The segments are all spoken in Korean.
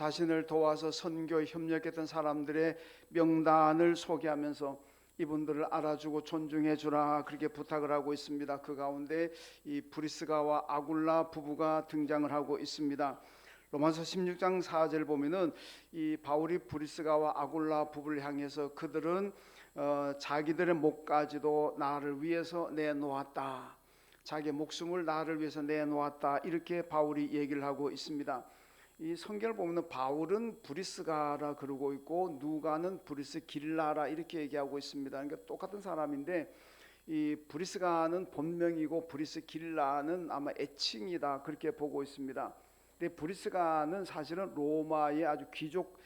자신을 도와서 선교에 협력했던 사람들의 명단을 소개하면서 이분들을 알아주고 존중해 주라 그렇게 부탁을 하고 있습니다. 그 가운데 이 브리스가와 아굴라 부부가 등장을 하고 있습니다. 로마서 16장 4절 보면은 이 바울이 브리스가와 아굴라 부부를 향해서 그들은 자기들의 목까지도 나를 위해서 내놓았다. 자기 목숨을 나를 위해서 내놓았다. 이렇게 바울이 얘기를 하고 있습니다. 이 성경을 보면 바울은 브리스가라 그러고 있고 누가는 브리스길라라 이렇게 얘기하고 있습니다. 그러니까 똑같은 사람인데 이 브리스가는 본명이고 브리스길라는 아마 애칭이다 그렇게 보고 있습니다. 근데 브리스가는 사실은 로마의 아주 귀족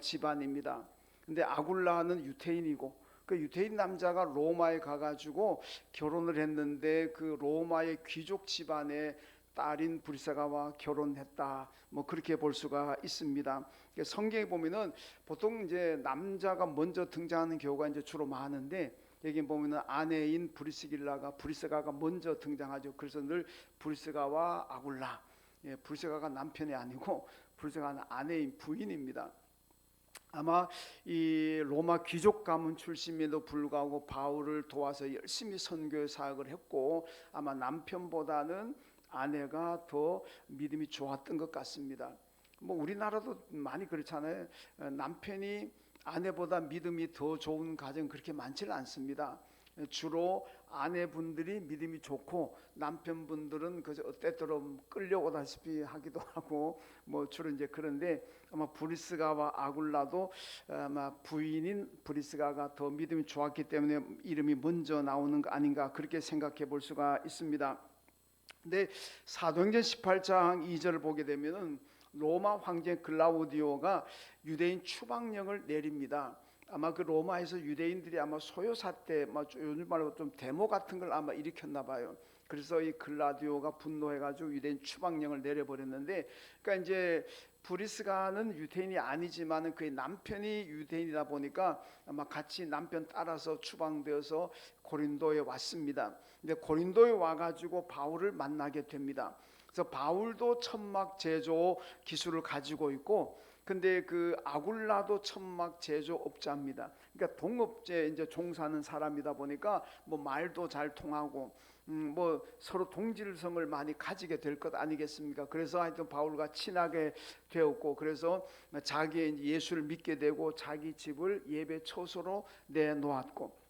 집안입니다. 근데 아굴라는 유태인이고 그 유태인 남자가 로마에 가가지고 결혼을 했는데 그 로마의 귀족 집안의 딸인 브리스가와 결혼했다. 뭐 그렇게 볼 수가 있습니다. 성경에 보면은 보통 이제 남자가 먼저 등장하는 경우가 이제 주로 많은데 여기 보면은 아내인 브리스가가 먼저 등장하죠. 그래서 늘 브리스가와 아굴라. 예, 브리스가가 남편이 아니고 브리스가는 아내인 부인입니다. 아마 이 로마 귀족 가문 출신임에도 불구하고 바울을 도와서 열심히 선교 사역을 했고 아마 남편보다는 아내가 더 믿음이 좋았던 것 같습니다. 뭐 우리나라도 많이 그렇잖아요. 남편이 아내보다 믿음이 더 좋은 가정 그렇게 많지는 않습니다. 주로 아내분들이 믿음이 좋고 남편분들은 그저 때때로 끌려오다시피 하기도 하고 뭐 주로 이제 그런데 아마 브리스가와 아굴라도 아마 부인인 브리스가가 더 믿음이 좋았기 때문에 이름이 먼저 나오는 거 아닌가 그렇게 생각해 볼 수가 있습니다. 근데 사도행전 18장 2절을 보게 되면은 로마 황제 글라우디오가 유대인 추방령을 내립니다. 아마 그 로마에서 유대인들이 아마 소요사 때 요즘 말로 좀 데모 같은 걸 아마 일으켰나 봐요. 그래서 이 글라디오가 분노해가지고 유대인 추방령을 내려버렸는데, 그러니까 이제 브리스가는 유대인이 아니지만은 그의 남편이 유대인이다 보니까 아마 같이 남편 따라서 추방되어서 고린도에 왔습니다. 근데 고린도에 와가지고 바울을 만나게 됩니다. 그래서 바울도 천막 제조 기술을 가지고 있고, 근데 그 아굴라도 천막 제조업자입니다. 그러니까 동업제 이제 종사하는 사람이다 보니까 뭐 말도 잘 통하고 뭐 서로 동질성을 많이 가지게 될 것 아니겠습니까? 그래서 하여튼 바울과 친하게 되었고, 그래서 자기의 예수를 믿게 되고 자기 집을 예배 처소로 내놓았고,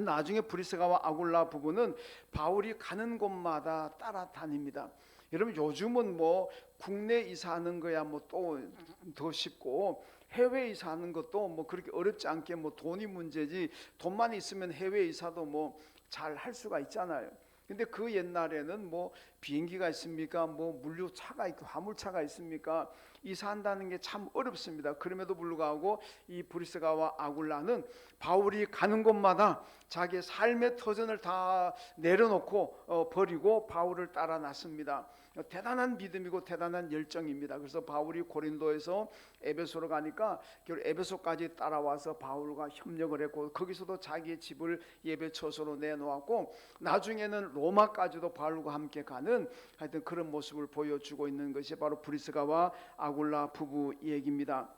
나중에 브리스가와 아굴라 부부는 바울이 가는 곳마다 따라다닙니다. 여러분 요즘은 뭐 국내 이사하는 거야 뭐 또 더 쉽고 해외 이사하는 것도 뭐 그렇게 어렵지 않게 뭐 돈이 문제지, 돈만 있으면 해외 이사도 뭐 잘 할 수가 있잖아요. 근데 그 옛날에는 뭐 비행기가 있습니까? 뭐 물류차가 있고 화물차가 있습니까? 이사한다는 게 참 어렵습니다. 그럼에도 불구하고 이 브리스가와 아굴라는 바울이 가는 곳마다 자기의 삶의 터전을 다 내려놓고 버리고 바울을 따라 났습니다. 대단한 믿음이고 대단한 열정입니다. 그래서 바울이 고린도에서 에베소로 가니까 결국 에베소까지 따라와서 바울과 협력을 했고, 거기서도 자기의 집을 예배 처소로 내놓았고, 나중에는 로마까지도 바울과 함께 가는 하여튼 그런 모습을 보여주고 있는 것이 바로 브리스가와 아굴라 부부 얘기입니다.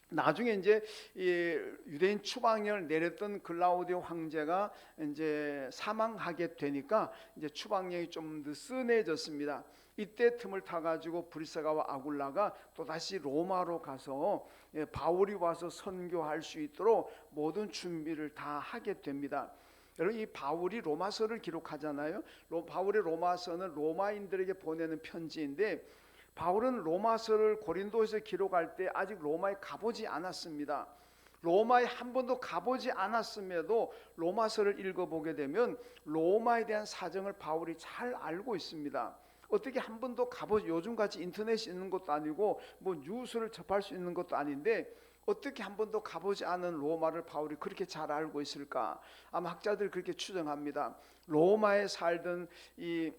나중에 이제 유대인 추방령을 내렸던 글라우디오 황제가 이제 사망하게 되니까 이제 추방령이 좀 느슨해졌습니다. 이때 틈을 타가지고 브리스가와 아굴라가 또 다시 로마로 가서 바울이 와서 선교할 수 있도록 모든 준비를 다 하게 됩니다. 여러분 이 바울이 로마서를 기록하잖아요. 바울의 로마서는 로마인들에게 보내는 편지인데, 바울은 로마서를 고린도에서 기록할 때 아직 로마에 가보지 않았습니다. 로마에 한 번도 가보지 않았음에도 로마서를 읽어보게 되면 로마에 대한 사정을 바울이 잘 알고 있습니다. 어떻게 한 번도 가보지, 요즘같이 인터넷이 있는 것도 아니고 뭐 뉴스를 접할 수 있는 것도 아닌데 어떻게 한 번도 가보지 않은 로마를 바울이 그렇게 잘 알고 있을까? 아마 학자들이 그렇게 추정합니다. 로마에 살던 이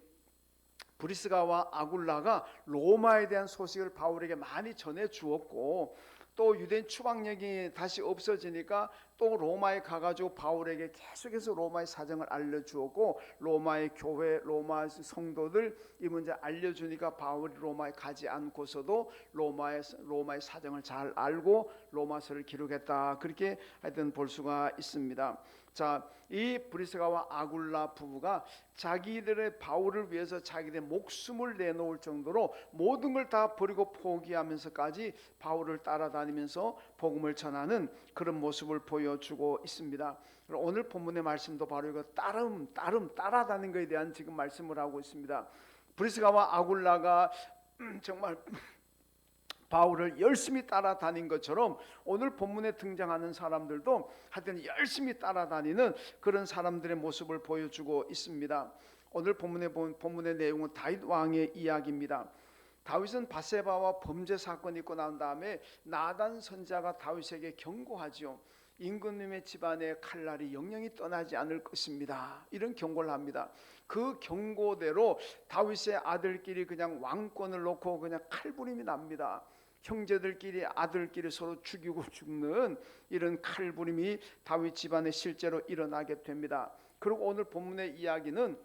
브리스가와 아굴라가 로마에 대한 소식을 바울에게 많이 전해 주었고, 또 유대인 추방령이 다시 없어지니까 또 로마에 가가지고 바울에게 계속해서 로마의 사정을 알려주었고, 로마의 교회, 로마 성도들 이 문제 알려주니까 바울이 로마에 가지 않고서도 로마의 사정을 잘 알고 로마서를 기록했다, 그렇게 하여튼 볼 수가 있습니다. 자, 이 브리스가와 아굴라 부부가 자기들의 바울을 위해서 자기들의 목숨을 내놓을 정도로 모든 걸 다 버리고 포기하면서까지 바울을 따라다니면서 복음을 전하는 그런 모습을 보여주고 있습니다. 오늘 본문의 말씀도 바로 이거 따라다니는 것에 대한 지금 말씀을 하고 있습니다. 브리스가와 아굴라가 정말 바울을 열심히 따라다닌 것처럼 오늘 본문에 등장하는 사람들도 하여튼 열심히 따라다니는 그런 사람들의 모습을 보여주고 있습니다. 오늘 본문의 내용은 다윗 왕의 이야기입니다. 다윗은 바세바와 범죄 사건이 있고 난 다음에 나단 선지자가 다윗에게 경고하죠. 임금님의 집안에 칼날이 영영히 떠나지 않을 것입니다, 이런 경고를 합니다. 그 경고대로 다윗의 아들끼리 그냥 왕권을 놓고 그냥 칼부림이 납니다. 형제들끼리 아들끼리 서로 죽이고 죽는 이런 칼부림이 다윗 집안에 실제로 일어나게 됩니다. 그리고 오늘 본문의 이야기는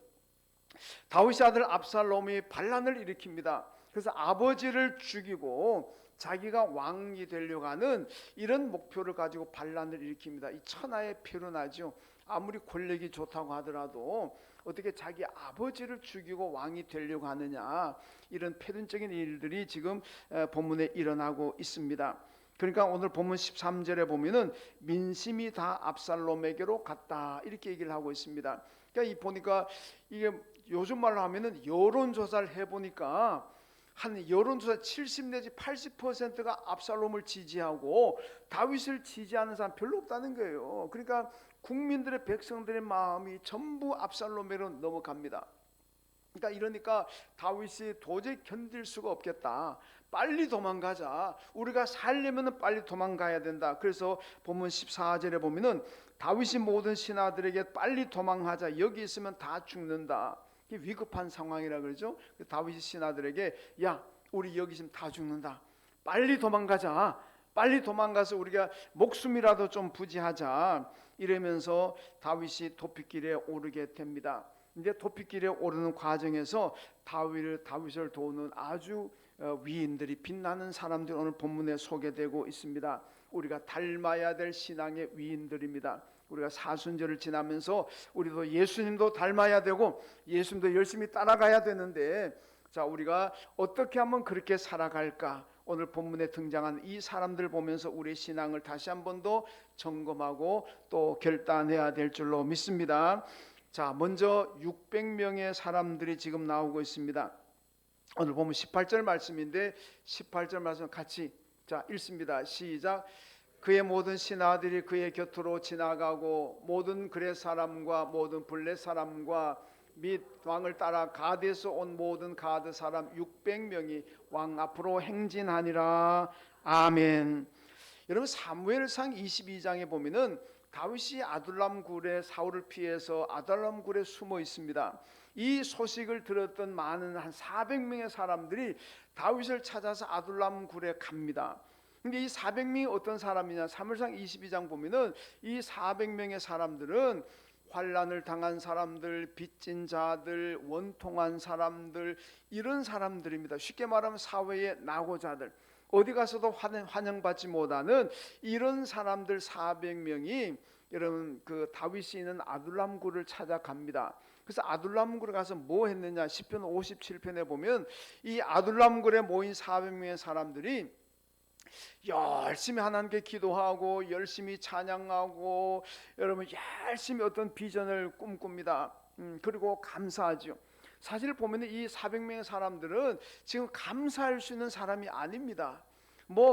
다윗의 아들 압살롬이 반란을 일으킵니다. 그래서 아버지를 죽이고 자기가 왕이 되려고 하는 이런 목표를 가지고 반란을 일으킵니다. 이 천하의 표현하죠. 아무리 권력이 좋다고 하더라도 어떻게 자기 아버지를 죽이고 왕이 되려고 하느냐, 이런 패륜적인 일들이 지금 본문에 일어나고 있습니다. 그러니까 오늘 본문 13절에 보면은 민심이 다 압살롬에게로 갔다, 이렇게 얘기를 하고 있습니다. 그러니까 보니까 이게 요즘 말로 하면은 여론조사를 해보니까 한 여론조사 70 내지 80%가 압살롬을 지지하고 다윗을 지지하는 사람 별로 없다는 거예요. 그러니까 국민들의, 백성들의 마음이 전부 압살롬으로 넘어갑니다. 이러니까 다윗이 도저히 견딜 수가 없겠다, 빨리 도망가자, 우리가 살려면 빨리 도망가야 된다. 그래서 본문 14절에 보면은 다윗이 모든 신하들에게 빨리 도망하자, 여기 있으면 다 죽는다, 위급한 상황이라 그러죠. 다윗이 신하들에게 야, 우리 여기 있으면 다 죽는다, 빨리 도망가자, 빨리 도망가서 우리가 목숨이라도 좀 부지하자, 이러면서 다윗이 도피길에 오르게 됩니다. 이제 도피길에 오르는 과정에서 다윗을 도우는 아주 위인들이, 빛나는 사람들이 오늘 본문에 소개되고 있습니다. 우리가 닮아야 될 신앙의 위인들입니다. 우리가 사순절을 지나면서 우리도 예수님도 닮아야 되고 예수님도 열심히 따라가야 되는데, 자, 우리가 어떻게 하면 그렇게 살아갈까? 오늘 본문에 등장한 이 사람들 보면서 우리의 신앙을 다시 한 번 더 점검하고 또 결단해야 될 줄로 믿습니다. 자, 먼저 600명의 사람들이 지금 나오고 있습니다. 오늘 보면 18절 말씀인데 18절 말씀 같이 자 읽습니다. 시작. 그의 모든 신하들이 그의 곁으로 지나가고 모든 그렛 사람과 모든 블렛 사람과 및 왕을 따라 가드에서 온 모든 가드 사람 600명이 왕 앞으로 행진하니라. 아멘. 여러분, 사무엘상 22장에 보면은 다윗이 아둘람 굴에 사울을 피해서 아둘람 굴에 숨어 있습니다. 이 소식을 들었던 많은 한 400명의 사람들이 다윗을 찾아서 아둘람 굴에 갑니다. 근데 이 400명이 어떤 사람이냐? 사무엘상 22장 보면은 이 400명의 사람들은 환난을 당한 사람들, 빚진 자들, 원통한 사람들, 이런 사람들입니다. 쉽게 말하면 사회의 낙오자들, 어디 가서도 환영받지 못하는 이런 사람들 400명이 여러분 그 다윗이 있는 아둘람 굴을 찾아갑니다. 그래서 아둘람 굴에 가서 뭐 했느냐? 시편 57편에 보면 이 아둘람 굴에 모인 400명의 사람들이 열심히 하나님께 기도하고 열심히 찬양하고 여러분 열심히 어떤 비전을 꿈꿉니다. 그리고 감사하죠. 사실 보면 이 400명의 사람들은 지금 감사할 수 있는 사람이 아닙니다.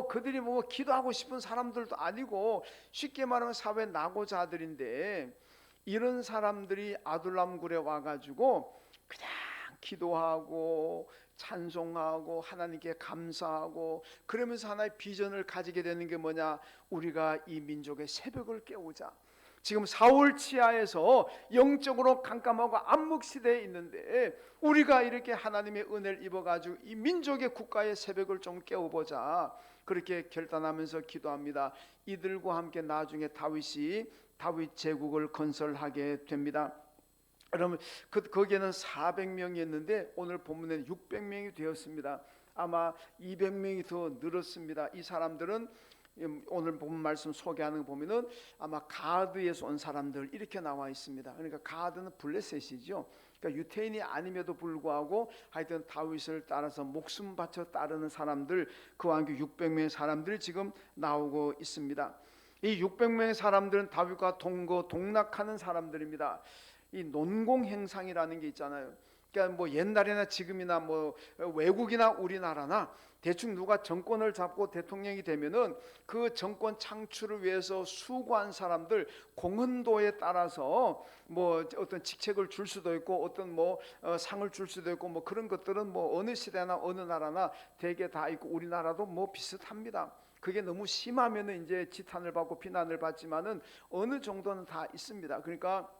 그들이 기도하고 싶은 사람들도 아니고 쉽게 말하면 사회 낙오자들인데, 이런 사람들이 아둘람 굴에 와가지고 그냥 기도하고 찬송하고 하나님께 감사하고 그러면서 하나의 비전을 가지게 되는 게 뭐냐? 우리가 이 민족의 새벽을 깨우자. 지금 사울 치하에서 영적으로 깜깜하고 암묵시대에 있는데 우리가 이렇게 하나님의 은혜를 입어가지고 이 민족의 국가의 새벽을 좀 깨워보자. 그렇게 결단하면서 기도합니다. 이들과 함께 나중에 다윗이 다윗 제국을 건설하게 됩니다. 그러면 거기에는 400명이었는데 오늘 본문에는 600명이 되었습니다. 아마 200명이 더 늘었습니다. 이 사람들은 오늘 본문 말씀 소개하는 거 보면은 아마 가드에서 온 사람들 이렇게 나와 있습니다. 그러니까 가드는 블레셋이죠. 그러니까 유태인이 아님에도 불구하고 하여튼 다윗을 따라서 목숨 바쳐 따르는 사람들, 그와 함께 600명의 사람들이 지금 나오고 있습니다. 이 600명의 사람들은 다윗과 동락하는 사람들입니다. 이 논공행상이라는 게 있잖아요. 그러니까 뭐 옛날이나 지금이나 뭐 외국이나 우리나라나 대충 누가 정권을 잡고 대통령이 되면은 그 정권 창출을 위해서 수고한 사람들 공헌도에 따라서 뭐 어떤 직책을 줄 수도 있고 어떤 뭐 상을 줄 수도 있고 뭐 그런 것들은 뭐 어느 시대나 어느 나라나 대개 다 있고 우리나라도 뭐 비슷합니다. 그게 너무 심하면은 이제 지탄을 받고 비난을 받지만은 어느 정도는 다 있습니다. 그러니까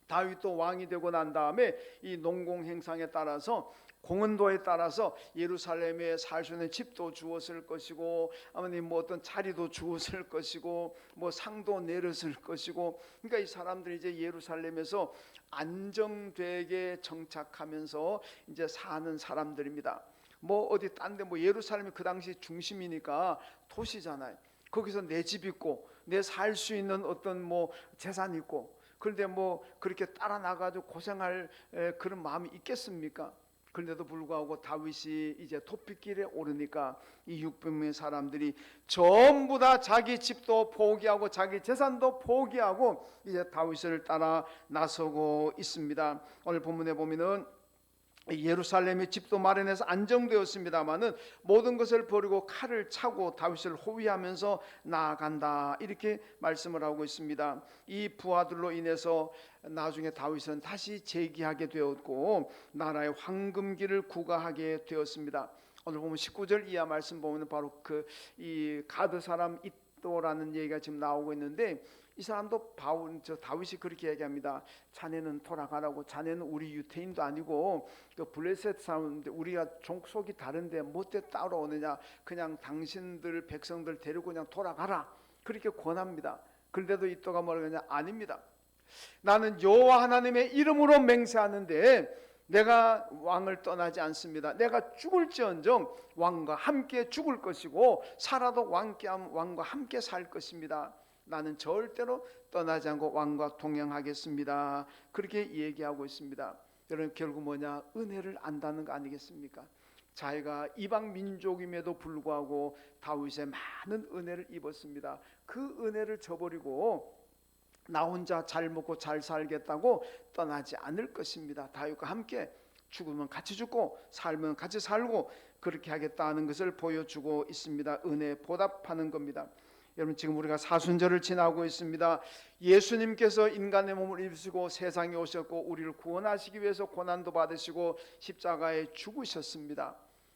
다윗도 왕이 되고 난 다음에 이 농공행상에 따라서 공헌도에 따라서 예루살렘에 살 수 있는 집도 주었을 것이고 아버님 뭐 어떤 자리도 주었을 것이고 뭐 상도 내렸을 것이고 그러니까 이 사람들이 이제 예루살렘에서 안정되게 정착하면서 이제 사는 사람들입니다. 뭐 어디 딴데 뭐 예루살렘이 그 당시 중심이니까 도시잖아요. 거기서 내 집 있고 내 살 수 있는 어떤 뭐 재산 있고 그런데 뭐 그렇게 따라 나가지고 고생할 그런 마음이 있겠습니까? 그런데도 불구하고 다윗이 이제 토픽길에 오르니까 이 600명의 사람들이 전부 다 자기 집도 포기하고 자기 재산도 포기하고 이제 다윗을 따라 나서고 있습니다. 오늘 본문에 보면은 예루살렘의 집도 마련해서 안정되었습니다마는 모든 것을 버리고 칼을 차고 다윗을 호위하면서 나아간다 이렇게 말씀을 하고 있습니다. 이 부하들로 인해서 나중에 다윗은 다시 재기하게 되었고 나라의 황금기를 구가하게 되었습니다. 오늘 보면 19절 이하 말씀 보면 바로 그 이 가드 사람 이또라는 얘기가 지금 나오고 있는데 이 사람도 다윗이 그렇게 얘기합니다. 자네는 돌아가라고. 자네는 우리 유태인도 아니고 그 블레셋 사람인데 우리가 족속이 다른데 뭐 때 따라오느냐. 그냥 당신들 백성들 데리고 그냥 돌아가라. 그렇게 권합니다. 그런데도 이또가 뭐라고 하냐. 아닙니다. 나는 여호와 하나님의 이름으로 맹세하는데 내가 왕을 떠나지 않습니다. 내가 죽을지언정 왕과 함께 죽을 것이고 살아도 왕과 함께 살 것입니다. 나는 절대로 떠나지 않고 왕과 동행하겠습니다. 그렇게 얘기하고 있습니다. 여러분 결국 뭐냐? 은혜를 안다는 거 아니겠습니까? 자기가 이방 민족임에도 불구하고 다윗의 많은 은혜를 입었습니다. 그 은혜를 저버리고 나 혼자 잘 먹고 잘 살겠다고 떠나지 않을 것입니다. 다윗과 함께 죽으면 같이 죽고 살면 같이 살고 그렇게 하겠다는 것을 보여주고 있습니다. 은혜 보답하는 겁니다. 여러분 지금 우리가 사순절을 지나고 있습니다. 예수님께서 인간의 몸을 입으시고 세상에 오셨고 우리를 구원하시기 위해서 고난도 받으시고 십자가에 죽으셨습니다.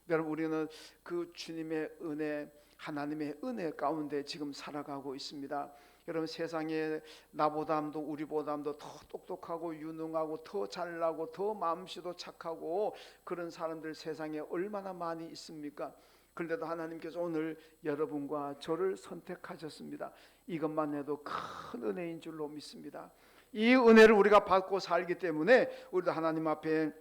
여러분 우리는 그 주님의 은혜 하나님의 은혜 가운데 지금 살아가고 있습니다. 여러분 세상에 나보다도 우리보다도 더 똑똑하고 유능하고 더 잘나고 더 마음씨도 착하고 그런 사람들 세상에 얼마나 많이 있습니까? 그런데도 하나님께서 오늘 여러분과 저를 선택하셨습니다. 이것만 해도 큰 은혜인 줄로 믿습니다. 이 은혜를 우리가 받고 살기 때문에 우리도 하나님 앞에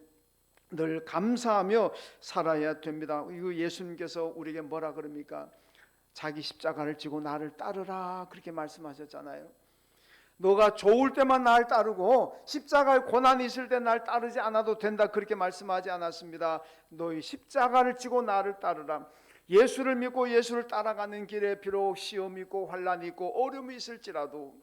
늘 감사하며 살아야 됩니다. 이거 예수님께서 우리에게 뭐라 그럽니까? 자기 십자가를 지고 나를 따르라 그렇게 말씀하셨잖아요. 너가 좋을 때만 날 따르고 십자가의 고난이 있을 때 날 따르지 않아도 된다 그렇게 말씀하지 않았습니다. 너희 십자가를 지고 나를 따르라. 예수를 믿고 예수를 따라가는 길에 비록 시험이 있고 환난이 있고 어려움이 있을지라도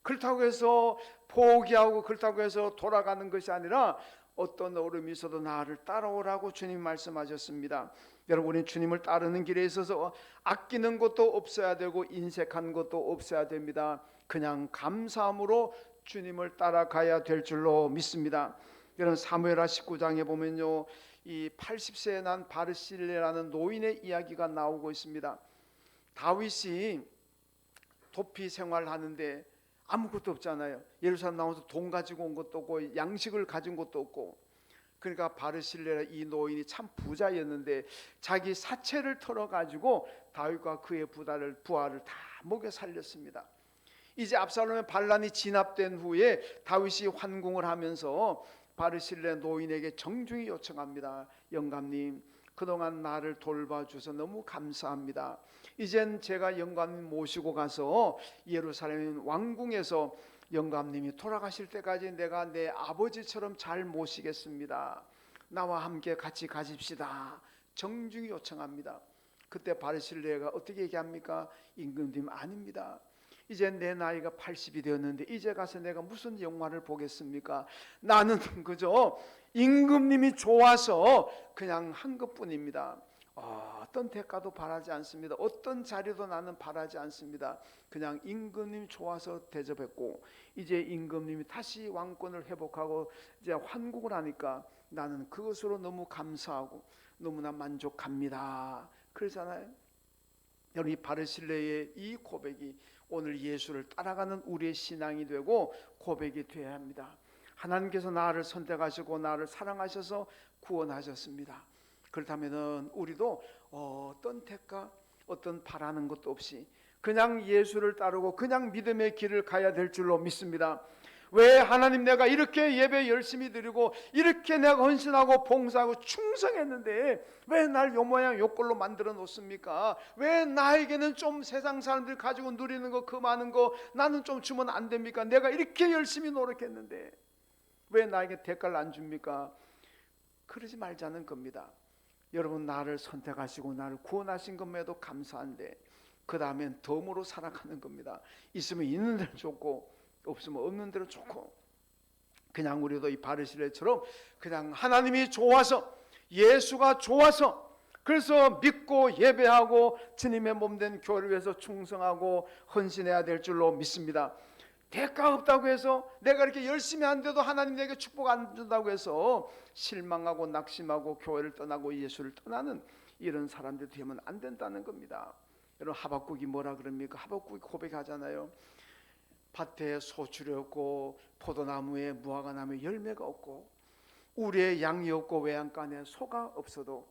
그렇다고 해서 포기하고 그렇다고 해서 돌아가는 것이 아니라 어떤 어려움이 있어도 나를 따라오라고 주님 말씀하셨습니다. 여러분 우리는 주님을 따르는 길에 있어서 아끼는 것도 없어야 되고 인색한 것도 없어야 됩니다. 그냥 감사함으로 주님을 따라가야 될 줄로 믿습니다. 여러분 사무엘하 19장에 보면요 이 80세에 난 바르실레라는 노인의 이야기가 나오고 있습니다. 다윗이 도피 생활하는데 아무것도 없잖아요. 예루살렘 나와서 돈 가지고 온 것도 없고 양식을 가진 것도 없고 그러니까 바르실레라 이 노인이 참 부자였는데 자기 사채를 털어가지고 다윗과 그의 부하를 다 먹여 살렸습니다. 이제 압살롬의 반란이 진압된 후에 다윗이 환궁을 하면서 바르실레 노인에게 정중히 요청합니다. 영감님, 그동안 나를 돌봐주셔서 너무 감사합니다. 이젠 제가 영감님 모시고 가서 예루살렘 왕궁에서 영감님이 돌아가실 때까지 내가 내 아버지처럼 잘 모시겠습니다. 나와 함께 같이 가십시다. 정중히 요청합니다. 그때 바르실레가 어떻게 얘기합니까? 임금님, 아닙니다. 이제 내 나이가 80이 되었는데 이제 가서 내가 무슨 영화를 보겠습니까? 나는 그저 임금님이 좋아서 그냥 한 것뿐입니다. 어떤 대가도 바라지 않습니다. 어떤 자리도 나는 바라지 않습니다. 그냥 임금님이 좋아서 대접했고, 이제 임금님이 다시 왕권을 회복하고 이제 환국을 하니까 나는 그것으로 너무 감사하고 너무나 만족합니다. 그러잖아요. 여러분, 이 바르실레의 이 고백이 오늘 예수를 따라가는 우리의 신앙이 되고 고백이 되어야 합니다. 하나님께서 나를 선택하시고 나를 사랑하셔서 구원하셨습니다. 그렇다면 우리도 어떤 대가, 어떤 바라는 것도 없이 그냥 예수를 따르고 그냥 믿음의 길을 가야 될 줄로 믿습니다. 왜 하나님, 내가 이렇게 예배 열심히 드리고 이렇게 내가 헌신하고 봉사하고 충성했는데 왜 날 요 모양 요 꼴로 만들어 놓습니까? 왜 나에게는 좀 세상 사람들이 가지고 누리는 거 그 많은 거 나는 좀 주면 안 됩니까? 내가 이렇게 열심히 노력했는데 왜 나에게 대가를 안 줍니까? 그러지 말자는 겁니다. 여러분, 나를 선택하시고 나를 구원하신 것에도 감사한데 그 다음엔 덤으로 살아가는 겁니다. 있으면 있는 대로 좋고 없으면 없는 대로 좋고, 그냥 우리도 이 바르실레처럼 그냥 하나님이 좋아서, 예수가 좋아서, 그래서 믿고 예배하고 주님의 몸된 교회를 위해서 충성하고 헌신해야 될 줄로 믿습니다. 대가 없다고 해서 내가 이렇게 열심히 하는데도 하나님 내게 축복 안 준다고 해서 실망하고 낙심하고 교회를 떠나고 예수를 떠나는 이런 사람들 되면 안 된다는 겁니다. 여러분, 하박국이 뭐라 그럽니까? 하박국이 고백하잖아요. 밭에 소출이 없고 포도나무에 무화과나무에 열매가 없고 우리의 양이 없고 외양간에 소가 없어도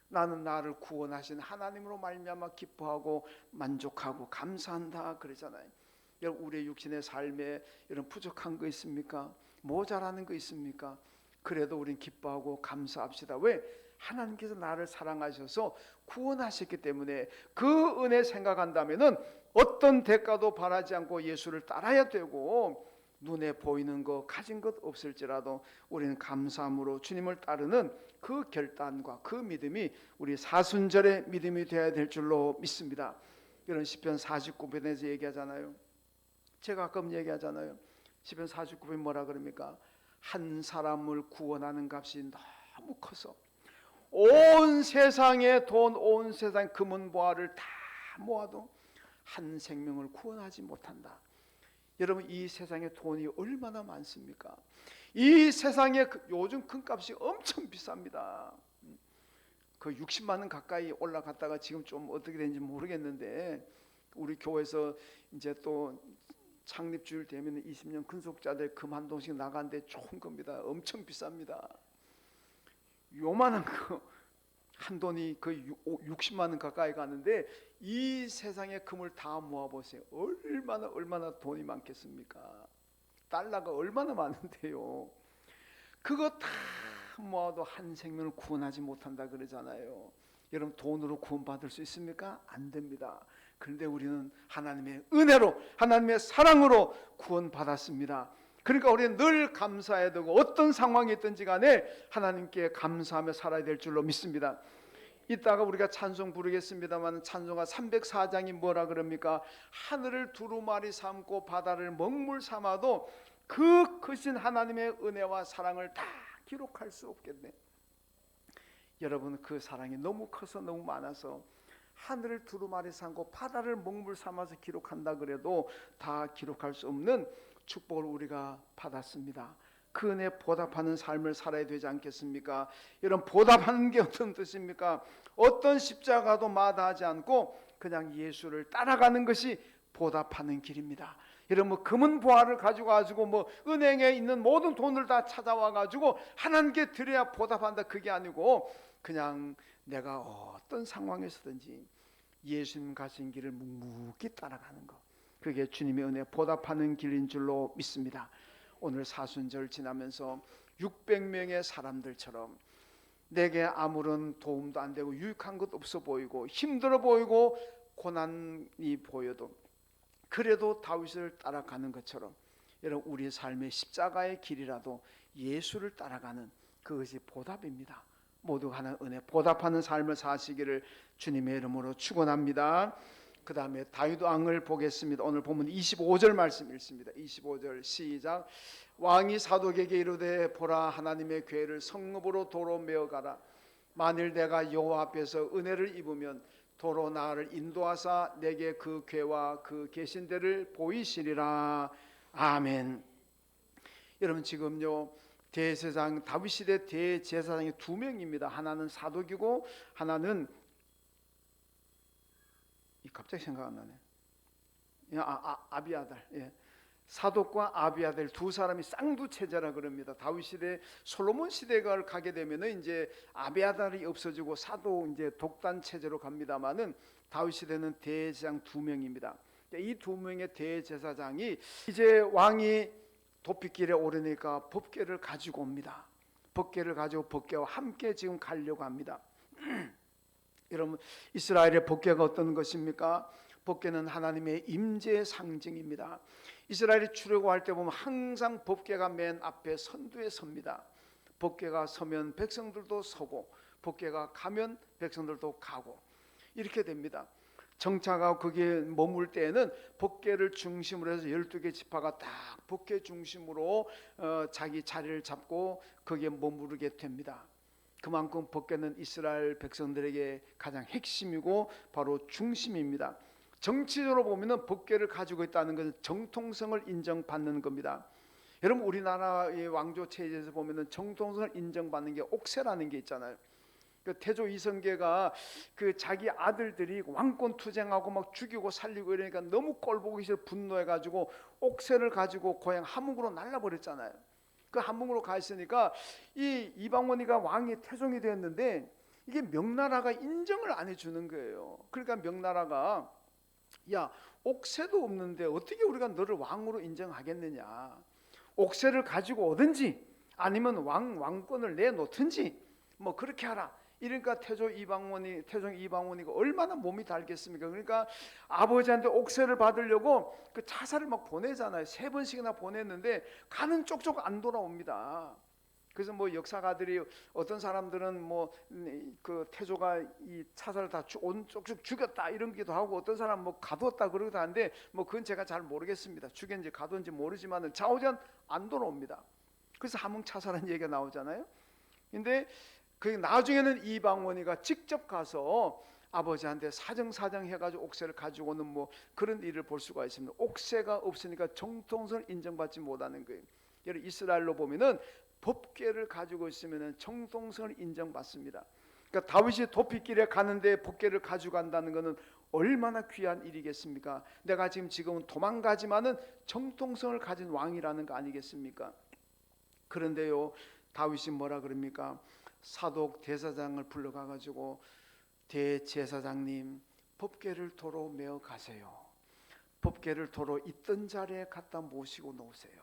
나는 나를 구원하신 하나님으로 말미암아 기뻐하고 만족하고 감사한다 그러잖아요. 여러분, 우리의 육신의 삶에 이런 부족한 거 있습니까? 모자라는 거 있습니까? 그래도 우린 기뻐하고 감사합시다. 왜? 하나님께서 나를 사랑하셔서 구원하셨기 때문에 그 은혜 생각한다면은 어떤 대가도 바라지 않고 예수를 따라야 되고, 눈에 보이는 것 가진 것 없을지라도 우리는 감사함으로 주님을 따르는 그 결단과 그 믿음이 우리 사순절의 믿음이 되어야 될 줄로 믿습니다. 이런 시편 49편에서 얘기하잖아요. 제가 가끔 얘기하잖아요. 시편 49편 뭐라 그럽니까? 한 사람을 구원하는 값이 너무 커서 온 세상의 돈, 온 세상 금은 보화를 다 모아도 한 생명을 구원하지 못한다. 여러분, 이 세상에 돈이 얼마나 많습니까? 이 세상에 요즘 금값이 엄청 비쌉니다. 그 60만 원 가까이 올라갔다가 지금 좀 어떻게 되는지 모르겠는데, 우리 교회에서 이제 또 창립주일 되면 20년 근속자들 금 한 동씩 나가는데 좋은 겁니다. 엄청 비쌉니다. 요만한 한 돈이 거의 60만 원 가까이 가는데 이 세상의 금을 다 모아보세요. 얼마나 돈이 많겠습니까? 달러가 얼마나 많은데요. 그거 다 모아도 한 생명을 구원하지 못한다 그러잖아요. 여러분, 돈으로 구원받을 수 있습니까? 안 됩니다. 그런데 우리는 하나님의 은혜로, 하나님의 사랑으로 구원받았습니다. 그러니까 우리는 늘 감사해야 되고 어떤 상황이 있든지 간에 하나님께 감사하며 살아야 될 줄로 믿습니다. 이따가 우리가 찬송 부르겠습니다만 찬송가 304장이 뭐라 그럽니까? 하늘을 두루마리 삼고 바다를 먹물 삼아도 그 크신 하나님의 은혜와 사랑을 다 기록할 수 없겠네. 여러분, 그 사랑이 너무 커서 너무 많아서 하늘을 두루마리 삼고 바다를 먹물 삼아서 기록한다 그래도 다 기록할 수 없는 축복을 우리가 받았습니다. 그 은혜 보답하는 삶을 살아야 되지 않겠습니까? 여러분, 보답하는 게 어떤 뜻입니까? 어떤 십자가도 마다하지 않고 그냥 예수를 따라가는 것이 보답하는 길입니다. 여러분, 금은 보화를 가지고 은행에 있는 모든 돈을 다 찾아와 가지고 하나님께 드려야 보답한다, 그게 아니고 그냥 내가 어떤 상황에서든지 예수님 가신 길을 묵묵히 따라가는 것, 그게 주님의 은혜 보답하는 길인 줄로 믿습니다. 오늘 사순절 지나면서 600명의 사람들처럼 내게 아무런 도움도 안 되고 유익한 것 없어 보이고 힘들어 보이고 고난이 보여도 그래도 다윗을 따라가는 것처럼 여러분 우리 삶의 십자가의 길이라도 예수를 따라가는 그것이 보답입니다. 모두 하나님 은혜 보답하는 삶을 사시기를 주님의 이름으로 축원합니다. 그 다음에 다윗 왕을 보겠습니다. 오늘 보면 25절 말씀 읽습니다. 25절 시작. 왕이 사독에게 이르되 보라 하나님의 궤를 성읍으로 도로 메어 가라. 만일 내가 여호와 앞에서 은혜를 입으면 도로 나를 인도하사 내게 그 궤와 그 계신 데를 보이시리라. 아멘. 여러분 지금요 대제사장 다윗 시대 대제사장이 두 명입니다. 하나는 사독이고 하나는 갑자기 생각 안 나네. 아비아달. 예. 사독과 아비아달 두 사람이 쌍두체제라 그럽니다. 다윗 시대 솔로몬 시대가 가게 되면은 이제 아비아달이 없어지고 사독 이제 독단 체제로 갑니다만은 다윗 시대는 대제사장 두 명입니다. 이 두 명의 대제사장이 이제 왕이 도피길에 오르니까 법궤를 가지고 옵니다. 법궤를 가지고 법궤와 함께 지금 가려고 합니다. 여러분 이스라엘의 법궤가 어떤 것입니까? 법궤는 하나님의 임재의 상징입니다. 이스라엘이 출애굽할 때 보면 항상 법궤가 맨 앞에 선두에 섭니다. 법궤가 서면 백성들도 서고 법궤가 가면 백성들도 가고 이렇게 됩니다. 정차가 거기에 머물 때에는 법궤를 중심으로 해서 12개 지파가 딱 법궤 중심으로 자기 자리를 잡고 거기에 머무르게 됩니다. 그만큼 법궤는 이스라엘 백성들에게 가장 핵심이고 바로 중심입니다. 정치적으로 보면은 법궤를 가지고 있다는 것은 정통성을 인정받는 겁니다. 여러분 우리나라의 왕조 체제에서 보면은 정통성을 인정받는 게 옥새라는 게 있잖아요. 그 태조 이성계가 그 자기 아들들이 왕권 투쟁하고 막 죽이고 살리고 이러니까 너무 꼴보기 싫어 분노해가지고 옥새를 가지고 고향 함흥으로 날라버렸잖아요. 그 함흥으로 가 있으니까 이 이방원이가 왕이 태종이 되었는데 이게 명나라가 인정을 안 해주는 거예요. 그러니까 명나라가 야 옥새도 없는데 어떻게 우리가 너를 왕으로 인정하겠느냐. 옥새를 가지고 오든지 아니면 왕권을 내놓든지 뭐 그렇게 하라. 이러니까 태종 이방원이가 얼마나 몸이 달겠습니까? 그러니까 아버지한테 옥새를 받으려고 그 차사를 막 보내잖아요. 3번씩이나 보냈는데 가는 쪽쪽 안 돌아옵니다. 그래서 뭐 역사가들이 어떤 사람들은 뭐 그 태조가 이 차사를 다 쪽쪽 죽였다 이런 기도 하고 어떤 사람 뭐 가뒀다 그러기도 하는데 뭐 그건 제가 잘 모르겠습니다. 죽였는지 가뒀는지 모르지만은 좌우전 안 돌아옵니다. 그래서 함흥 차사라는 얘기가 나오잖아요. 근데 그 나중에는 이방원이가 직접 가서 아버지한테 사정 해가지고 옥새를 가지고 오는 뭐 그런 일을 볼 수가 있습니다. 옥새가 없으니까 정통성을 인정받지 못하는 거예요. 여러분 이스라엘로 보면은 법궤를 가지고 있으면은 정통성을 인정받습니다. 그러니까 다윗이 도피길에 가는데 법궤를 가지고 간다는 것은 얼마나 귀한 일이겠습니까? 내가 지금은 도망가지만은 정통성을 가진 왕이라는 거 아니겠습니까? 그런데요 다윗이 뭐라 그럽니까? 사독 대사장을 불러가가지고 대제사장님 법궤를 도로 메어 가세요. 법궤를 도로 있던 자리에 갖다 모시고 놓으세요.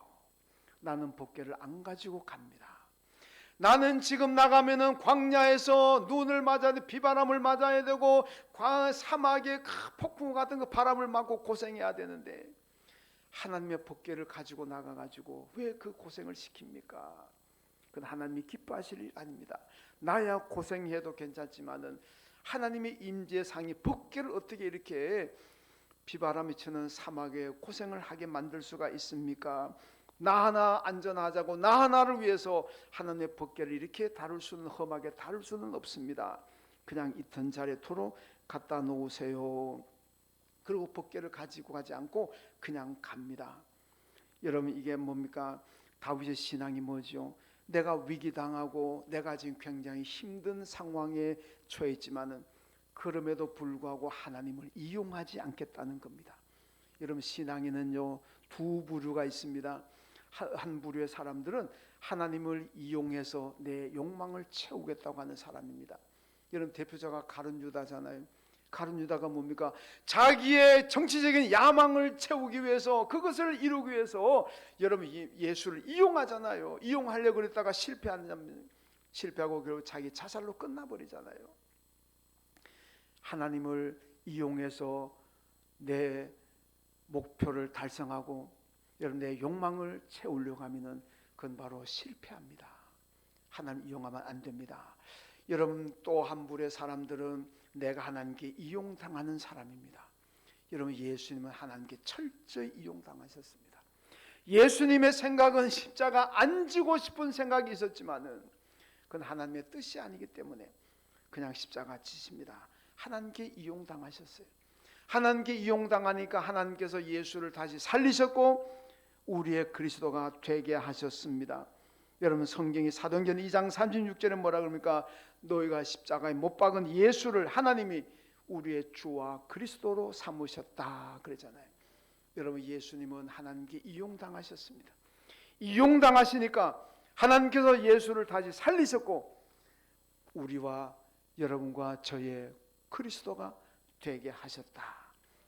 나는 법궤를 안 가지고 갑니다. 나는 지금 나가면은 광야에서 눈을 맞아야 돼, 비바람을 맞아야 되고 사막에 폭풍 같은 거 바람을 맞고 고생해야 되는데 하나님의 법궤를 가지고 나가가지고 왜 그 고생을 시킵니까? 그건 하나님이 기뻐하실 일 아닙니다. 나야 고생해도 괜찮지만은 하나님의 임재상이 법궤를 어떻게 이렇게 비바람이 치는 사막에 고생을 하게 만들 수가 있습니까? 나 하나 안전하자고 나 하나를 위해서 하나님의 법궤를 이렇게 험하게 다룰 수는 없습니다. 그냥 있던 자리에 도로 갖다 놓으세요. 그리고 법궤를 가지고 가지 않고 그냥 갑니다. 여러분 이게 뭡니까? 다윗의 신앙이 뭐죠? 내가 위기당하고 내가 지금 굉장히 힘든 상황에 처해 있지만은 그럼에도 불구하고 하나님을 이용하지 않겠다는 겁니다. 여러분 신앙에는요 두 부류가 있습니다. 한 부류의 사람들은 하나님을 이용해서 내 욕망을 채우겠다고 하는 사람입니다. 여러분 대표자가 가룟 유다잖아요. 가룟 유다가 뭡니까? 자기의 정치적인 야망을 채우기 위해서, 그것을 이루기 위해서 여러분 예수를 이용하잖아요. 이용하려고 그랬다가 실패하고 결국 자기 자살로 끝나버리잖아요. 하나님을 이용해서 내 목표를 달성하고 여러분 내 욕망을 채우려고 하면은 그건 바로 실패합니다. 하나님 이용하면 안 됩니다. 여러분 또 한 부류의 사람들은 내가 하나님께 이용당하는 사람입니다. 여러분 예수님은 하나님께 철저히 이용당하셨습니다. 예수님의 생각은 십자가 안 지고 싶은 생각이 있었지만은 그건 하나님의 뜻이 아니기 때문에 그냥 십자가 지십니다. 하나님께 이용당하셨어요. 하나님께 이용당하니까 하나님께서 예수를 다시 살리셨고 우리의 그리스도가 되게 하셨습니다. 여러분 성경이 사도행전 2장 36절에 뭐라 그럽니까? 너희가 십자가에 못 박은 예수를 하나님이 우리의 주와 그리스도로 삼으셨다 그러잖아요. 여러분 예수님은 하나님께 이용당하셨습니다. 이용당하시니까 하나님께서 예수를 다시 살리셨고 우리와 여러분과 저의 그리스도가 되게 하셨다.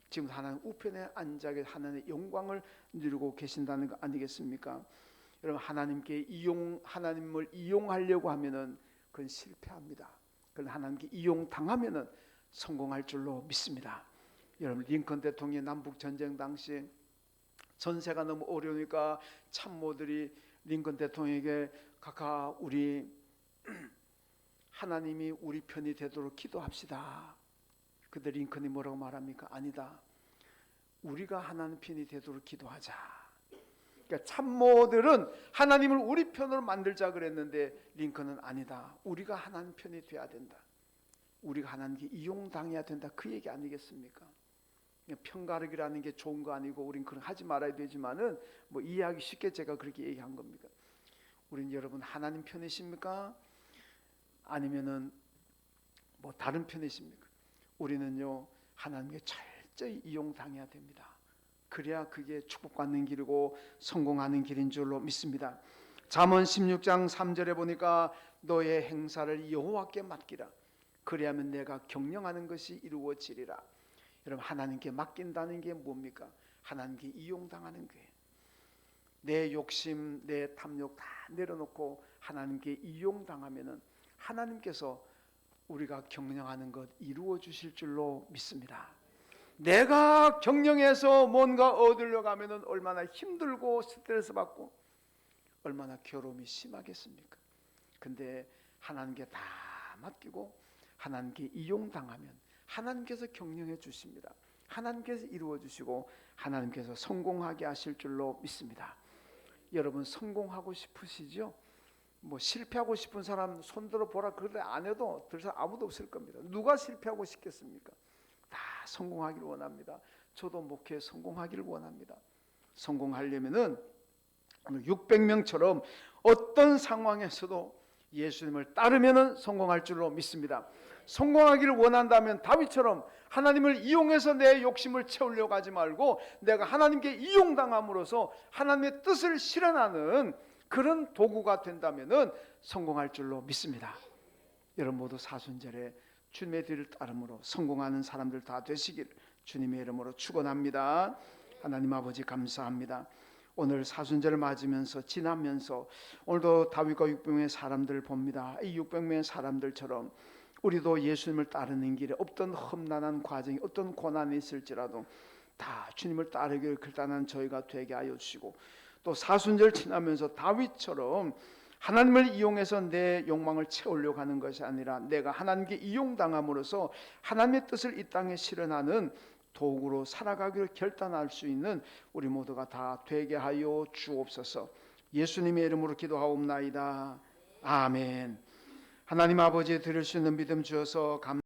지금 하나님 우편에 앉아 하나님의 영광을 누리고 계신다는 거 아니겠습니까? 여러분 하나님을 이용하려고 하면은 그건 실패합니다. 그러나 하나님께 이용당하면은 성공할 줄로 믿습니다. 여러분 링컨 대통령이 남북 전쟁 당시 전세가 너무 어려우니까 참모들이 링컨 대통령에게 각하 우리 하나님이 우리 편이 되도록 기도합시다. 그때 링컨이 뭐라고 말합니까? 아니다. 우리가 하나님 편이 되도록 기도하자. 그러니까 참모들은 하나님을 우리 편으로 만들자 그랬는데 링컨은 아니다. 우리가 하나님 편이 돼야 된다. 우리가 하나님께 이용당해야 된다. 그 얘기 아니겠습니까? 편가르기라는 게 좋은 거 아니고 우린 그런 하지 말아야 되지만은 뭐 이해하기 쉽게 제가 그렇게 얘기한 겁니까? 우린 여러분 하나님 편이십니까? 아니면은 뭐 다른 편이십니까? 우리는요 하나님께 철저히 이용당해야 됩니다. 그래야 그게 축복받는 길이고 성공하는 길인 줄로 믿습니다. 잠언 16장 3절에 보니까 너의 행사를 여호와께 맡기라. 그리하면 내가 경영하는 것이 이루어지리라. 여러분 하나님께 맡긴다는 게 뭡니까? 하나님께 이용당하는 거예요. 내 욕심, 내 탐욕 다 내려놓고 하나님께 이용당하면은 하나님께서 우리가 경영하는 것 이루어 주실 줄로 믿습니다. 내가 경영해서 뭔가 얻으려고 하면은 얼마나 힘들고 스트레스 받고 얼마나 괴로움이 심하겠습니까? 근데 하나님께 다 맡기고 하나님께 이용당하면 하나님께서 경영해 주십니다. 하나님께서 이루어 주시고 하나님께서 성공하게 하실 줄로 믿습니다. 여러분 성공하고 싶으시죠? 뭐 실패하고 싶은 사람 손들어 보라 그런데 안 해도 들 사람 아무도 없을 겁니다. 누가 실패하고 싶겠습니까? 다 성공하기를 원합니다. 저도 목회에 성공하기를 원합니다. 성공하려면은 600명처럼 어떤 상황에서도 예수님을 따르면은 성공할 줄로 믿습니다. 성공하기를 원한다면 다윗처럼 하나님을 이용해서 내 욕심을 채우려고 하지 말고 내가 하나님께 이용당함으로써 하나님의 뜻을 실현하는 그런 도구가 된다면은 성공할 줄로 믿습니다. 여러분 모두 사순절에 주님의 뒤를 따름으로 성공하는 사람들 다 되시길 주님의 이름으로 축원합니다. 하나님 아버지 감사합니다. 오늘 사순절을 맞으면서 지나면서 오늘도 다윗과 600명의 사람들을 봅니다. 이 600명의 사람들처럼 우리도 예수님을 따르는 길에 어떤 험난한 과정이 어떤 고난이 있을지라도 다 주님을 따르기를 결단한 저희가 되게 하여 주시고 또 사순절 지나면서 다윗처럼 하나님을 이용해서 내 욕망을 채우려고 하는 것이 아니라 내가 하나님께 이용당함으로써 하나님의 뜻을 이 땅에 실현하는 도구로 살아가기를 결단할 수 있는 우리 모두가 다 되게 하여 주옵소서. 예수님의 이름으로 기도하옵나이다. 아멘. 하나님 아버지 드릴 수 있는 믿음 주어서 감사합니다.